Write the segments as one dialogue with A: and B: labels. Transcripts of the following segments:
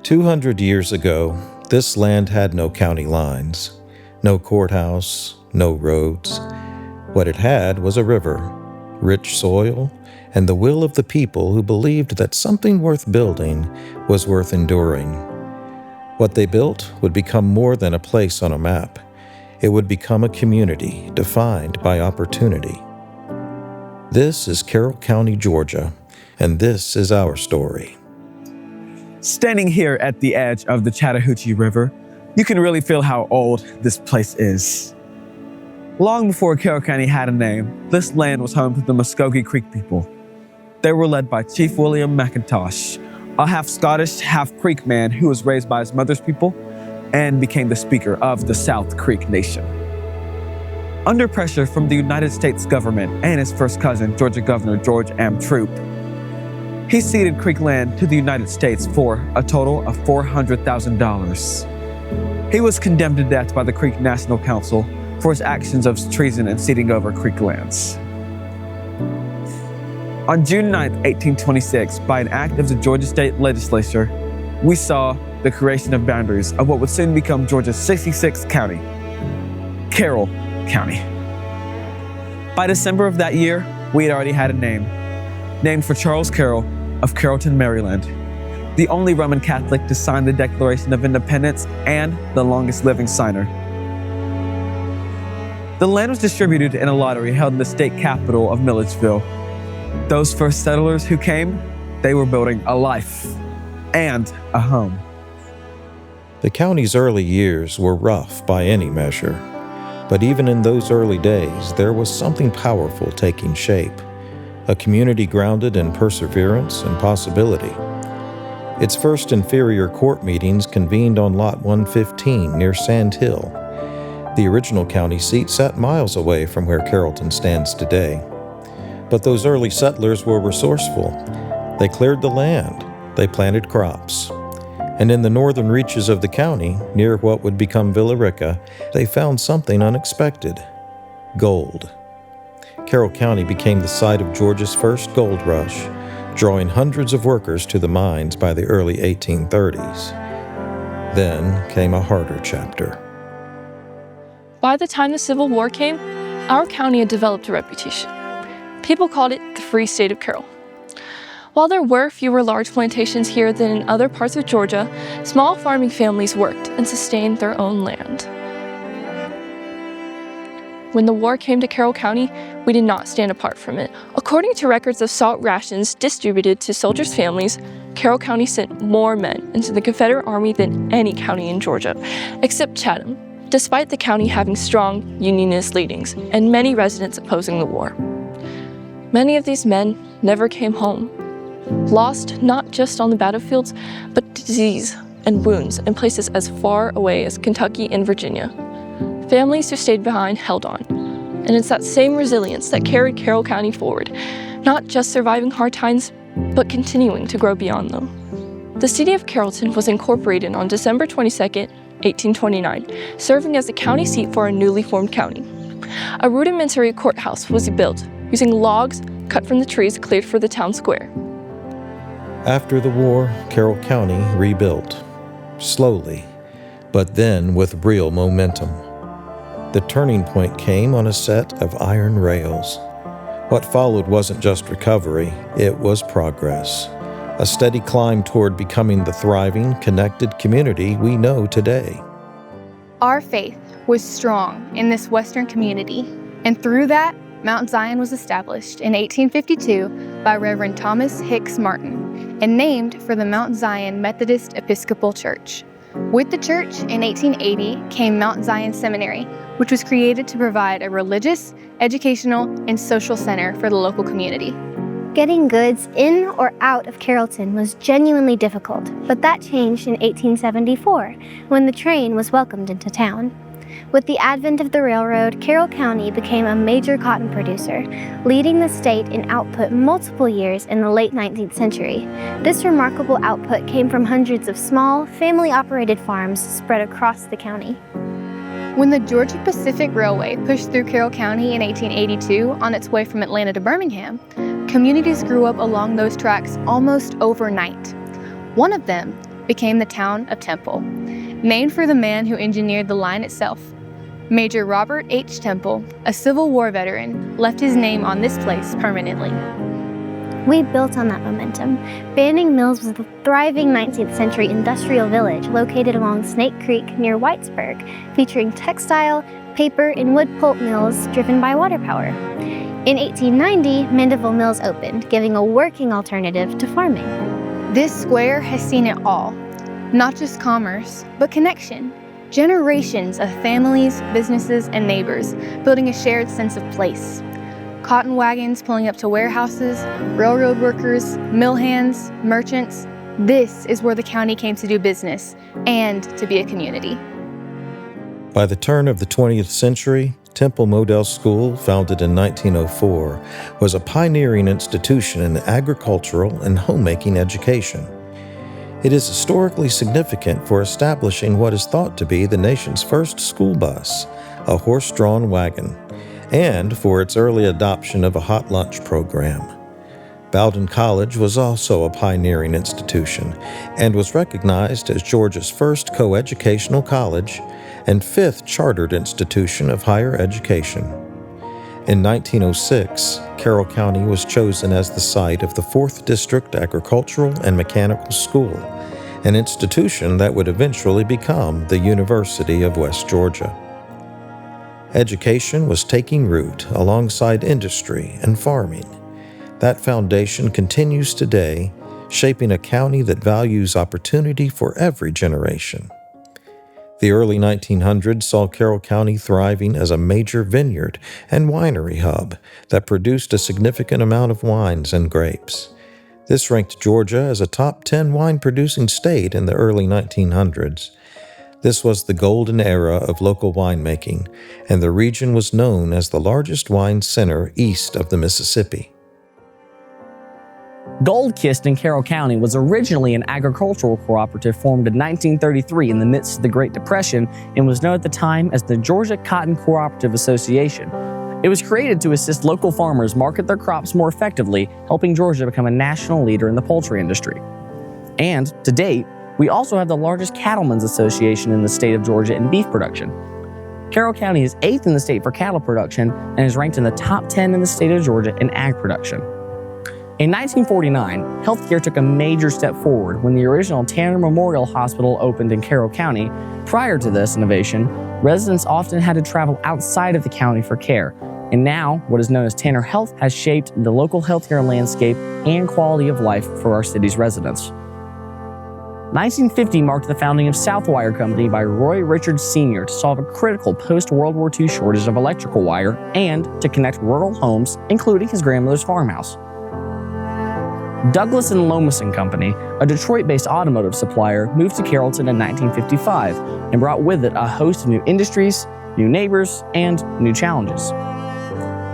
A: 200 years ago, this land had no county lines, no courthouse, no roads. What it had was a river, rich soil, and the will of the people who believed that something worth building was worth enduring. What they built would become more than a place on a map. It would become a community defined by opportunity. This is Carroll County, Georgia, and this is our story.
B: Standing here at the edge of the Chattahoochee River, you can really feel how old this place is. Long before Carroll County had a name, this land was home to the Muskogee Creek people. They were led by Chief William McIntosh, a half-Scottish, half-Creek man who was raised by his mother's people and became the speaker of the South Creek Nation. Under pressure from the United States government and his first cousin, Georgia Governor George M. Troup, he ceded Creek land to the United States for a total of $400,000. He was condemned to death by the Creek National Council for his actions of treason and ceding over Creek lands. On June 9, 1826, by an act of the Georgia State Legislature, we saw the creation of boundaries of what would soon become Georgia's 66th county, Carroll County. By December of that year, we had already had a name, named for Charles Carroll of Carrollton, Maryland, the only Roman Catholic to sign the Declaration of Independence and the longest living signer. The land was distributed in a lottery held in the state capital of Milledgeville. Those first settlers who came, they were building a life and a home.
A: The county's early years were rough by any measure, but even in those early days, there was something powerful taking shape. A community grounded in perseverance and possibility. Its first inferior court meetings convened on Lot 115 near Sand Hill. The original county seat sat miles away from where Carrollton stands today. But those early settlers were resourceful. They cleared the land, they planted crops. And in the northern reaches of the county, near what would become Villa Rica, they found something unexpected: gold. Carroll County became the site of Georgia's first gold rush, drawing hundreds of workers to the mines by the early 1830s. Then came a harder chapter.
C: By the time the Civil War came, our county had developed a reputation. People called it the Free State of Carroll. While there were fewer large plantations here than in other parts of Georgia, small farming families worked and sustained their own land. When the war came to Carroll County, we did not stand apart from it. According to records of salt rations distributed to soldiers' families, Carroll County sent more men into the Confederate Army than any county in Georgia, except Chatham, despite the county having strong Unionist leanings and many residents opposing the war. Many of these men never came home, lost not just on the battlefields, but to disease and wounds in places as far away as Kentucky and Virginia. Families who stayed behind held on, and it's that same resilience that carried Carroll County forward, not just surviving hard times, but continuing to grow beyond them. The city of Carrollton was incorporated on December 22, 1829, serving as the county seat for a newly formed county. A rudimentary courthouse was built using logs cut from the trees cleared for the town square.
A: After the war, Carroll County rebuilt, slowly, but then with real momentum. The turning point came on a set of iron rails. What followed wasn't just recovery, it was progress. A steady climb toward becoming the thriving, connected community we know today.
D: Our faith was strong in this Western community, and through that, Mount Zion was established in 1852 by Reverend Thomas Hicks Martin and named for the Mount Zion Methodist Episcopal Church. With the church, in 1880, came Mount Zion Seminary, which was created to provide a religious, educational, and social center for the local community.
E: Getting goods in or out of Carrollton was genuinely difficult, but that changed in 1874, when the train was welcomed into town. With the advent of the railroad, Carroll County became a major cotton producer, leading the state in output multiple years in the late 19th century. This remarkable output came from hundreds of small, family-operated farms spread across the county.
D: When the Georgia Pacific Railway pushed through Carroll County in 1882 on its way from Atlanta to Birmingham, communities grew up along those tracks almost overnight. One of them became the town of Temple, named for the man who engineered the line itself. Major Robert H. Temple, a Civil War veteran, left his name on this place permanently.
E: We built on that momentum. Banning Mills was a thriving 19th century industrial village located along Snake Creek near Whitesburg, featuring textile, paper, and wood pulp mills driven by water power. In 1890, Mandeville Mills opened, giving a working alternative to farming.
D: This square has seen it all, not just commerce, but connection. Generations of families, businesses, and neighbors building a shared sense of place. Cotton wagons pulling up to warehouses, railroad workers, mill hands, merchants. This is where the county came to do business and to be a community.
A: By the turn of the 20th century, Temple Model School, founded in 1904, was a pioneering institution in agricultural and homemaking education. It is historically significant for establishing what is thought to be the nation's first school bus, a horse-drawn wagon, and for its early adoption of a hot lunch program. Bowdoin College was also a pioneering institution and was recognized as Georgia's first coeducational college and fifth chartered institution of higher education. In 1906, Carroll County was chosen as the site of the 4th District Agricultural and Mechanical School, an institution that would eventually become the University of West Georgia. Education was taking root alongside industry and farming. That foundation continues today, shaping a county that values opportunity for every generation. The early 1900s saw Carroll County thriving as a major vineyard and winery hub that produced a significant amount of wines and grapes. This ranked Georgia as a top 10 wine-producing state in the early 1900s. This was the golden era of local winemaking, and the region was known as the largest wine center east of the Mississippi.
F: Goldkist in Carroll County was originally an agricultural cooperative formed in 1933 in the midst of the Great Depression and was known at the time as the Georgia Cotton Cooperative Association. It was created to assist local farmers market their crops more effectively, helping Georgia become a national leader in the poultry industry. And, to date, we also have the largest cattlemen's association in the state of Georgia in beef production. Carroll County is 8th in the state for cattle production and is ranked in the top 10 in the state of Georgia in ag production. In 1949, healthcare took a major step forward when the original Tanner Memorial Hospital opened in Carroll County. Prior to this innovation, residents often had to travel outside of the county for care, and now what is known as Tanner Health has shaped the local healthcare landscape and quality of life for our city's residents. 1950 marked the founding of Southwire Company by Roy Richards Sr. to solve a critical post-World War II shortage of electrical wire and to connect rural homes, including his grandmother's farmhouse. Douglas and Lomas & Company, a Detroit-based automotive supplier, moved to Carrollton in 1955 and brought with it a host of new industries, new neighbors, and new challenges.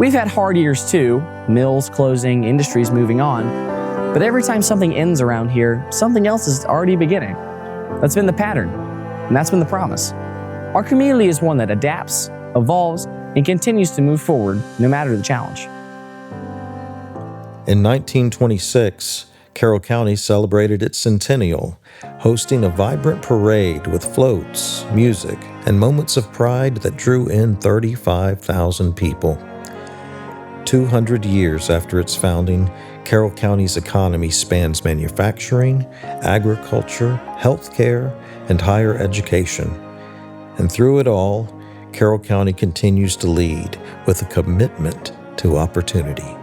F: We've had hard years too, mills closing, industries moving on, but every time something ends around here, something else is already beginning. That's been the pattern, and that's been the promise. Our community is one that adapts, evolves, and continues to move forward no matter the challenge.
A: In 1926, Carroll County celebrated its centennial, hosting a vibrant parade with floats, music, and moments of pride that drew in 35,000 people. 200 years after its founding, Carroll County's economy spans manufacturing, agriculture, healthcare, and higher education. And through it all, Carroll County continues to lead with a commitment to opportunity.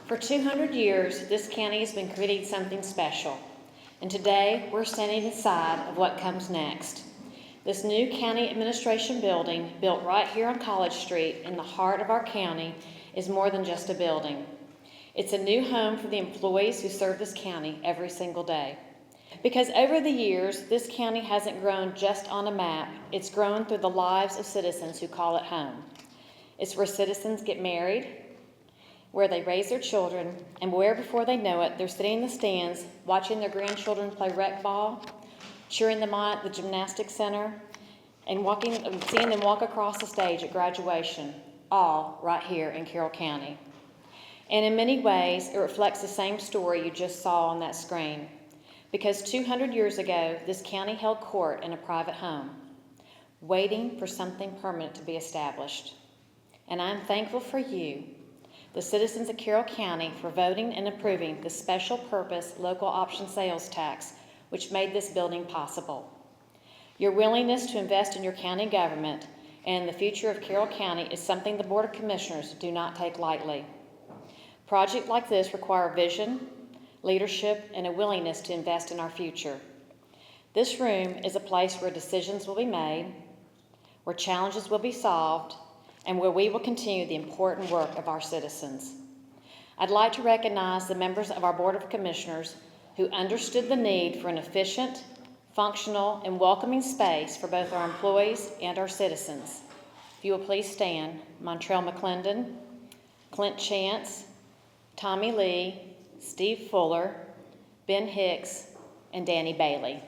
G: For 200 years, this county has been creating something special, and today we're standing aside of what comes next. This new county administration building, built right here on College Street in the heart of our county, is more than just a building. It's a new home for the employees who serve this county every single day. Because over the years, this county hasn't grown just on a map, it's grown through the lives of citizens who call it home. It's where citizens get married, where they raise their children, and where before they know it, they're sitting in the stands watching their grandchildren play rec ball, cheering them on at the gymnastics center, and seeing them walk across the stage at graduation, all right here in Carroll County. And in many ways, it reflects the same story you just saw on that screen. Because 200 years ago, this county held court in a private home, waiting for something permanent to be established. And I'm thankful for you, the citizens of Carroll County, for voting and approving the special purpose local option sales tax, which made this building possible. Your willingness to invest in your county government and the future of Carroll County is something the Board of Commissioners do not take lightly. Projects like this require vision, leadership, and a willingness to invest in our future. This room is a place where decisions will be made, where challenges will be solved, and where we will continue the important work of our citizens. I'd like to recognize the members of our Board of Commissioners who understood the need for an efficient, functional, and welcoming space for both our employees and our citizens. If you will please stand, Montrell McClendon, Clint Chance, Tommy Lee, Steve Fuller, Ben Hicks, and Danny Bailey.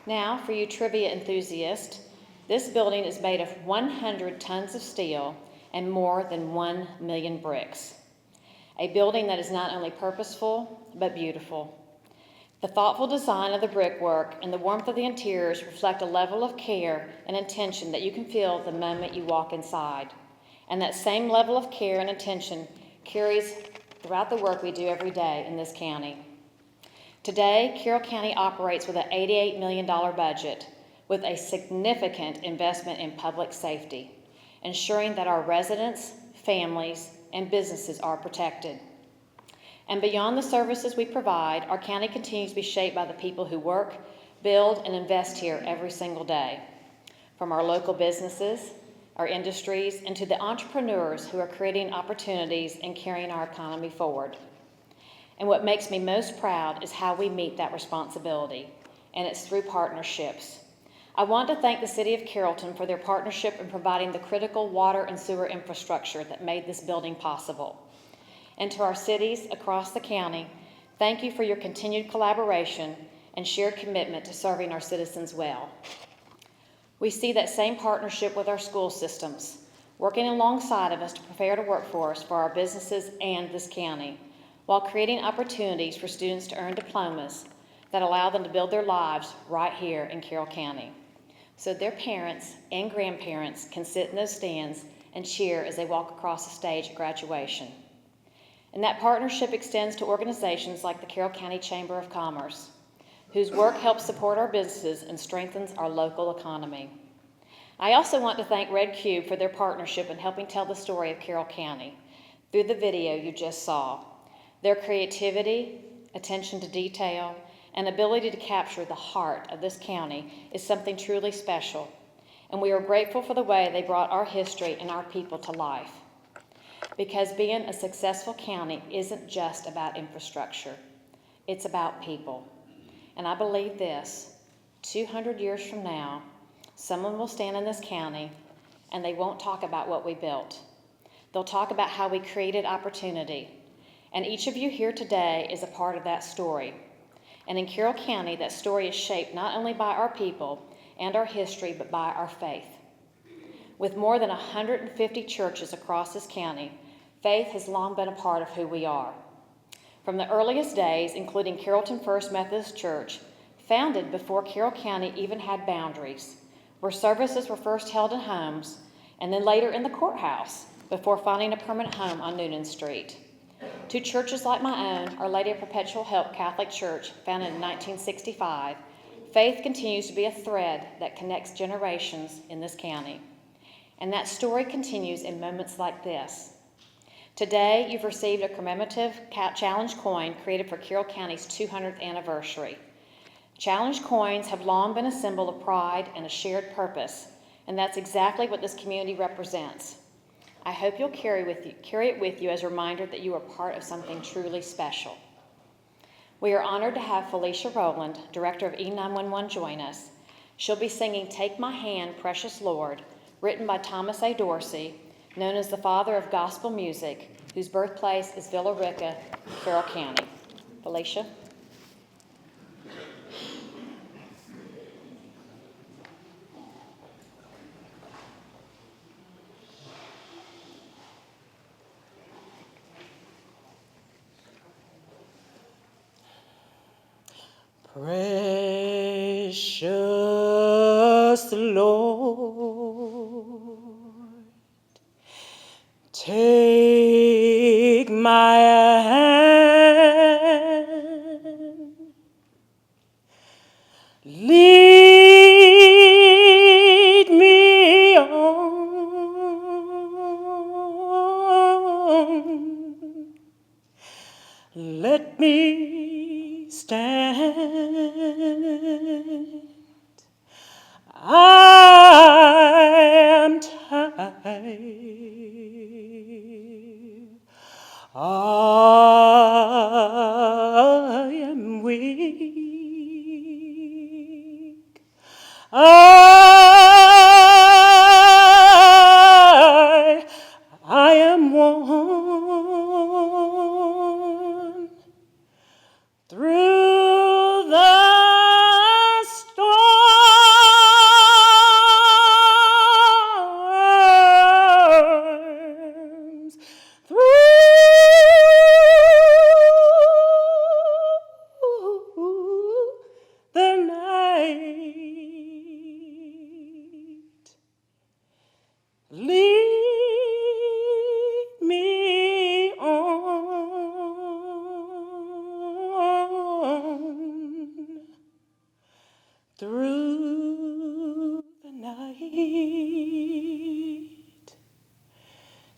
G: Now, for you trivia enthusiasts, this building is made of 100 tons of steel and more than 1 million bricks. A building that is not only purposeful, but beautiful. The thoughtful design of the brickwork and the warmth of the interiors reflect a level of care and attention that you can feel the moment you walk inside. And that same level of care and attention carries throughout the work we do every day in this county. Today, Carroll County operates with an $88 million budget with a significant investment in public safety, ensuring that our residents, families, and businesses are protected. And beyond the services we provide, our county continues to be shaped by the people who work, build, and invest here every single day. From our local businesses, our industries, and to the entrepreneurs who are creating opportunities and carrying our economy forward. And what makes me most proud is how we meet that responsibility, and it's through partnerships. I want to thank the City of Carrollton for their partnership in providing the critical water and sewer infrastructure that made this building possible. And to our cities across the county, thank you for your continued collaboration and shared commitment to serving our citizens well. We see that same partnership with our school systems, working alongside of us to prepare the workforce for our businesses and this county, while creating opportunities for students to earn diplomas that allow them to build their lives right here in Carroll County, so their parents and grandparents can sit in those stands and cheer as they walk across the stage at graduation. And that partnership extends to organizations like the Carroll County Chamber of Commerce, whose work helps support our businesses and strengthens our local economy. I also want to thank Red Cube for their partnership in helping tell the story of Carroll County through the video you just saw. Their creativity, attention to detail, and ability to capture the heart of this county is something truly special, and we are grateful for the way they brought our history and our people to life. Because being a successful county isn't just about infrastructure, it's about people. And I believe this, 200 years from now, someone will stand in this county and they won't talk about what we built. They'll talk about how we created opportunity. And each of you here today is a part of that story. And in Carroll County, that story is shaped not only by our people and our history, but by our faith. With more than 150 churches across this county, faith has long been a part of who we are. From the earliest days, including Carrollton First Methodist Church, founded before Carroll County even had boundaries, where services were first held in homes and then later in the courthouse before finding a permanent home on Noonan Street. To churches like my own, Our Lady of Perpetual Help Catholic Church, founded in 1965, faith continues to be a thread that connects generations in this county. And that story continues in moments like this. Today, you've received a commemorative challenge coin created for Carroll County's 200th anniversary. Challenge coins have long been a symbol of pride and a shared purpose, and that's exactly what this community represents. I hope you'll carry it with you as a reminder that you are part of something truly special. We are honored to have Felicia Rowland, Director of E911, join us. She'll be singing Take My Hand, Precious Lord, written by Thomas A. Dorsey, known as the father of gospel music, whose birthplace is Villa Rica, Carroll County. Felicia.
H: Precious Lord, take my hand, lead me on, let me stand. I am tired. I am weak. I am worn through the storms, through the night. Lead me on through the night.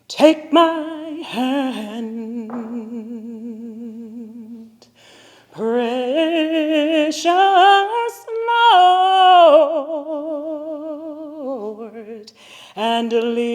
H: Take my hand, precious Lord, and lead